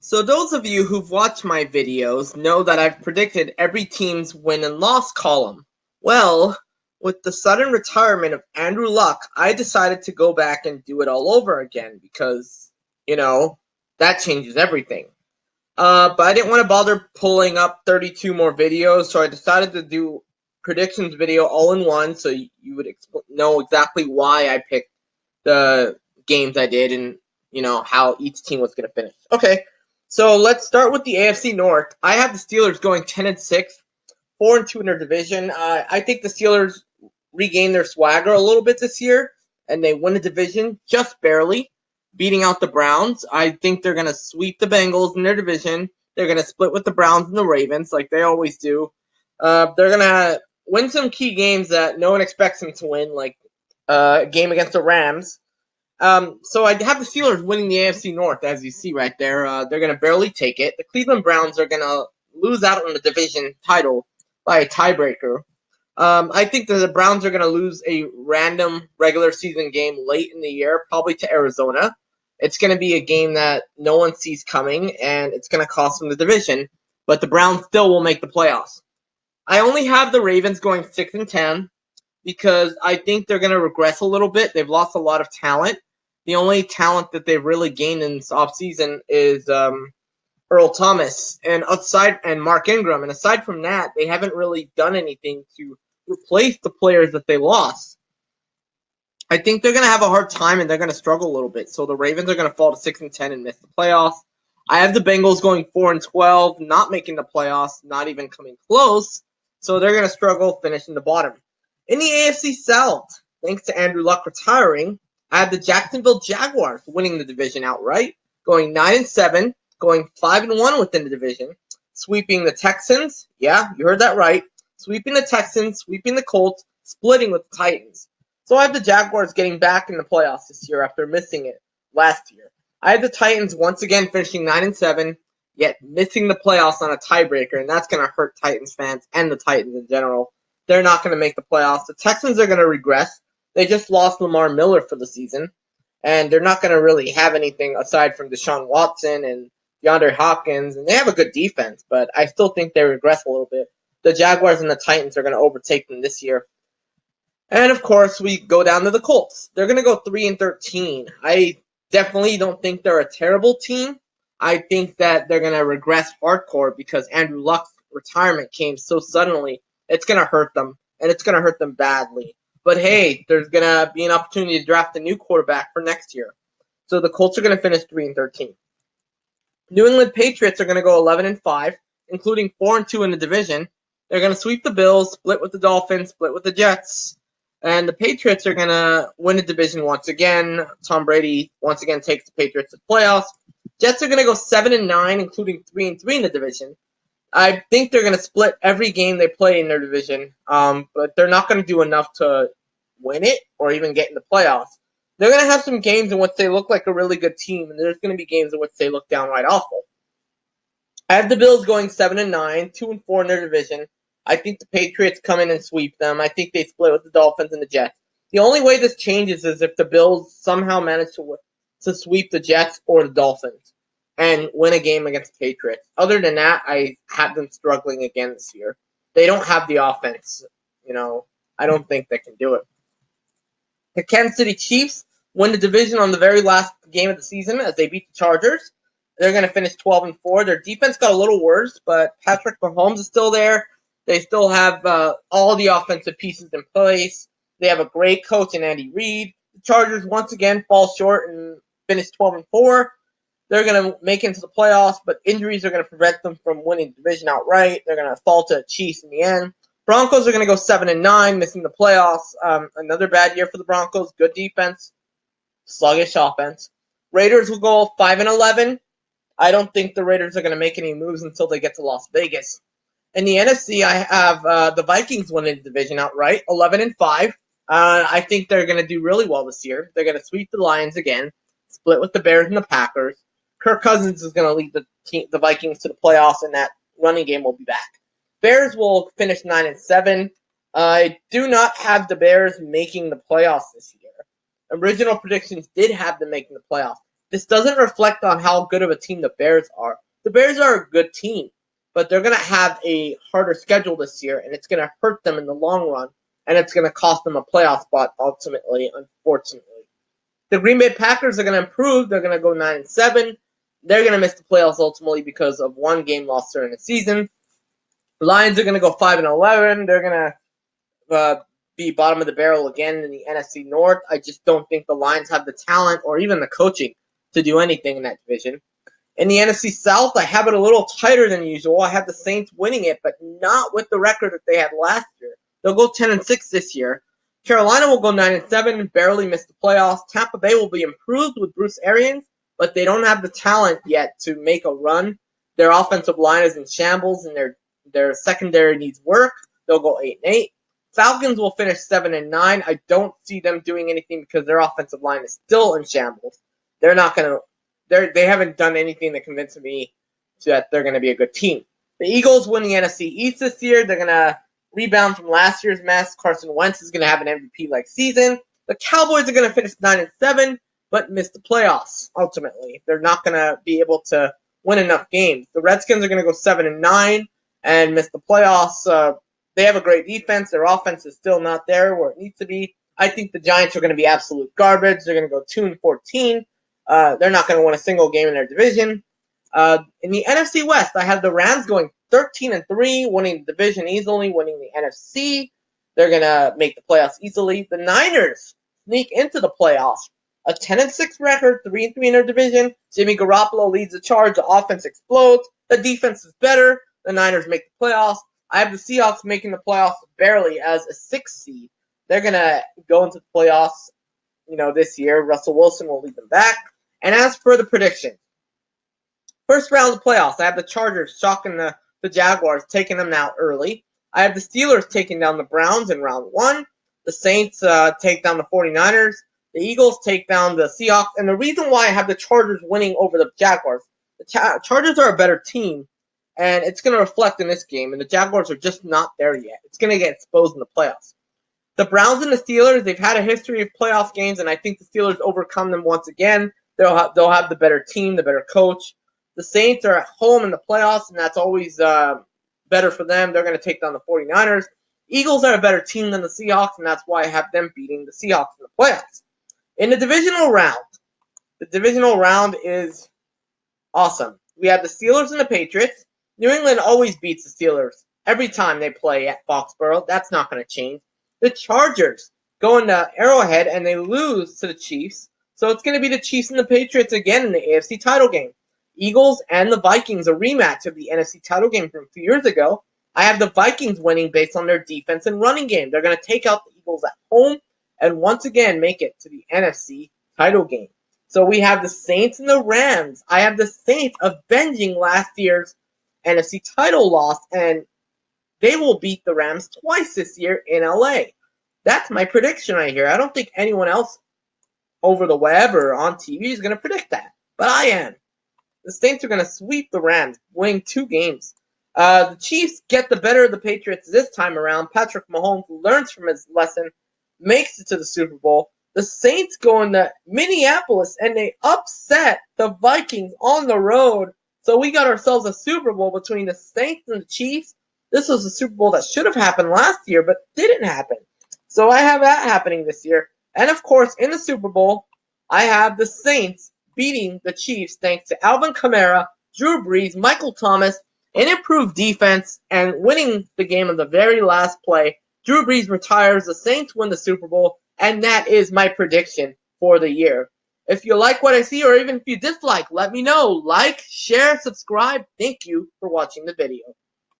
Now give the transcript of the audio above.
So those of you who've watched my videos know that I've predicted every team's win and loss column. Well, with the sudden retirement of Andrew Luck, I decided to go back and do it all over again because, you know, that changes everything. But I didn't want to bother pulling up 32 more videos, so I decided to do predictions video all in one so you would know exactly why I picked the games I did and how each team was going to finish. Okay, so let's start with the AFC North. I have the Steelers going 10-6, 4-2 in their division. I think the Steelers regain their swagger a little bit this year, and they win the division just barely, beating out the Browns. I think they're going to sweep the Bengals in their division. They're going to split with the Browns and the Ravens like they always do. They're going to win some key games that no one expects them to win, like a game against the Rams. So I have the Steelers winning the AFC North, as you see right there. They're going to barely take it. The Cleveland Browns are going to lose out on the division title by a tiebreaker. I think that the Browns are going to lose a random regular season game late in the year, probably to Arizona. It's going to be a game that no one sees coming, and it's going to cost them the division. But the Browns still will make the playoffs. I only have the Ravens going 6-10 because I think they're going to regress a little bit. They've lost a lot of talent. The only talent that they've really gained in this offseason is Earl Thomas and Mark Ingram. And aside from that, they haven't really done anything to replace the players that they lost. I think they're going to have a hard time and they're going to struggle a little bit. So the Ravens are going to fall to 6-10 and miss the playoffs. I have the Bengals going 4-12, not making the playoffs, not even coming close. So they're going to struggle finishing the bottom. In the AFC South, thanks to Andrew Luck retiring, I have the Jacksonville Jaguars winning the division outright, going 9-7, going 5-1 within the division, sweeping the Texans. Yeah, you heard that right. Sweeping the Texans, sweeping the Colts, splitting with the Titans. So I have the Jaguars getting back in the playoffs this year after missing it last year. I have the Titans once again finishing 9-7, yet missing the playoffs on a tiebreaker, and that's going to hurt Titans fans and the Titans in general. They're not going to make the playoffs. The Texans are going to regress. They just lost Lamar Miller for the season, and they're not going to really have anything aside from Deshaun Watson and DeAndre Hopkins, and they have a good defense, but I still think they regress a little bit. The Jaguars and the Titans are going to overtake them this year. And of course, we go down to the Colts. They're going to go 3-13. I definitely don't think they're a terrible team. I think that they're going to regress hardcore because Andrew Luck's retirement came so suddenly. It's going to hurt them, and it's going to hurt them badly. But hey, there's going to be an opportunity to draft a new quarterback for next year. So the Colts are going to finish 3-13. New England Patriots are going to go 11-5, including 4-2 in the division. They're going to sweep the Bills, split with the Dolphins, split with the Jets. And the Patriots are going to win the division once again. Tom Brady once again takes the Patriots to the playoffs. Jets are going to go 7-9, including 3-3 in the division. I think they're going to split every game they play in their division, but they're not going to do enough to win it or even get in the playoffs. They're going to have some games in which they look like a really good team, and there's going to be games in which they look downright awful. I have the Bills going 7-9, 2-4 in their division. I think the Patriots come in and sweep them. I think they split with the Dolphins and the Jets. The only way this changes is if the Bills somehow manage to sweep the Jets or the Dolphins and win a game against the Patriots. Other than that, I have them struggling again this year. They don't have the offense. I don't think they can do it. The Kansas City Chiefs win the division on the very last game of the season as they beat the Chargers. They're going to finish 12-4. Their defense got a little worse, but Patrick Mahomes is still there. They still have all the offensive pieces in place. They have a great coach in Andy Reid. The Chargers once again fall short and finish 12-4. They're going to make it into the playoffs, but injuries are going to prevent them from winning the division outright. They're going to fall to the Chiefs in the end. Broncos are going to go 7-9, missing the playoffs. Another bad year for the Broncos. Good defense, sluggish offense. Raiders will go 5-11. I don't think the Raiders are going to make any moves until they get to Las Vegas. In the NFC, I have the Vikings winning the division outright, 11-5. I think they're going to do really well this year. They're going to sweep the Lions again, split with the Bears and the Packers. Kirk Cousins is going to lead the Vikings to the playoffs, and that running game will be back. Bears will finish 9-7. I do not have the Bears making the playoffs this year. Original predictions did have them making the playoffs. this doesn't reflect on how good of a team the Bears are. The Bears are a good team, but they're going to have a harder schedule this year, and it's going to hurt them in the long run, and it's going to cost them a playoff spot ultimately, unfortunately. The Green Bay Packers are going to improve. They're going to go 9-7. They're going to miss the playoffs ultimately because of one game lost during the season. The Lions are going to go 5-11. They're going to be bottom of the barrel again in the NFC North. I just don't think the Lions have the talent or even the coaching to do anything in that division. In the NFC South, I have it a little tighter than usual. I have the Saints winning it, but not with the record that they had last year. They'll go 10-6 this year. Carolina will go 9-7 and barely miss the playoffs. Tampa Bay will be improved with Bruce Arians, but they don't have the talent yet to make a run. Their offensive line is in shambles, and their secondary needs work. They'll go 8-8. Falcons will finish 7-9. I don't see them doing anything because their offensive line is still in shambles. They're not going to. They haven't done anything that convinces me that they're going to be a good team. The Eagles win the NFC East this year. They're going to rebound from last year's mess. Carson Wentz is going to have an MVP-like season. The Cowboys are going to finish 9-7, but miss the playoffs. Ultimately, they're not going to be able to win enough games. The Redskins are going to go 7-9 and miss the playoffs. They have a great defense. Their offense is still not there where it needs to be. I think the Giants are going to be absolute garbage. They're going to go 2-14. They're not going to win a single game in their division. In the NFC West, I have the Rams going 13-3, winning the division easily, winning the NFC. They're going to make the playoffs easily. The Niners sneak into the playoffs. A 10-6 record, 3-3 in their division. Jimmy Garoppolo leads the charge. The offense explodes. The defense is better. The Niners make the playoffs. I have the Seahawks making the playoffs barely as a 6th seed. They're going to go into the playoffs, this year. Russell Wilson will lead them back. And as for the prediction, first round of the playoffs, I have the Chargers shocking the Jaguars, taking them out early. I have the Steelers taking down the Browns in round 1. The Saints take down the 49ers. The Eagles take down the Seahawks. And the reason why I have the Chargers winning over the Jaguars, the Chargers are a better team, and it's going to reflect in this game, and the Jaguars are just not there yet. It's going to get exposed in the playoffs. The Browns and the Steelers, they've had a history of playoff games, and I think the Steelers overcome them once again. They'll have the better team, the better coach. The Saints are at home in the playoffs, and that's always better for them. They're going to take down the 49ers. Eagles are a better team than the Seahawks, and that's why I have them beating the Seahawks in the playoffs. In the divisional round is awesome. We have the Steelers and the Patriots. New England always beats the Steelers every time they play at Foxborough. That's not going to change. The Chargers go into Arrowhead and they lose to the Chiefs. So it's going to be the Chiefs and the Patriots again in the AFC title game. Eagles and the Vikings, a rematch of the NFC title game from a few years ago. I have the Vikings winning based on their defense and running game. They're going to take out the Eagles at home and once again make it to the NFC title game. So we have the Saints and the Rams. I have the Saints avenging last year's NFC title loss, and they will beat the Rams twice this year in LA. That's my prediction right here. I don't think anyone else over the web or on TV is going to predict that, but I am. The Saints are going to sweep the Rams, winning 2 games. The Chiefs get the better of the Patriots this time around. Patrick Mahomes learns from his lesson, makes it to the Super Bowl. The Saints go into Minneapolis, and they upset the Vikings on the road. So we got ourselves a Super Bowl between the Saints and the Chiefs. This was a Super Bowl that should have happened last year, but didn't happen. So I have that happening this year. And, of course, in the Super Bowl, I have the Saints beating the Chiefs thanks to Alvin Kamara, Drew Brees, Michael Thomas, an improved defense, and winning the game on the very last play. Drew Brees retires, the Saints win the Super Bowl, and that is my prediction for the year. If you like what I see, or even if you dislike, let me know. Like, share, subscribe. Thank you for watching the video.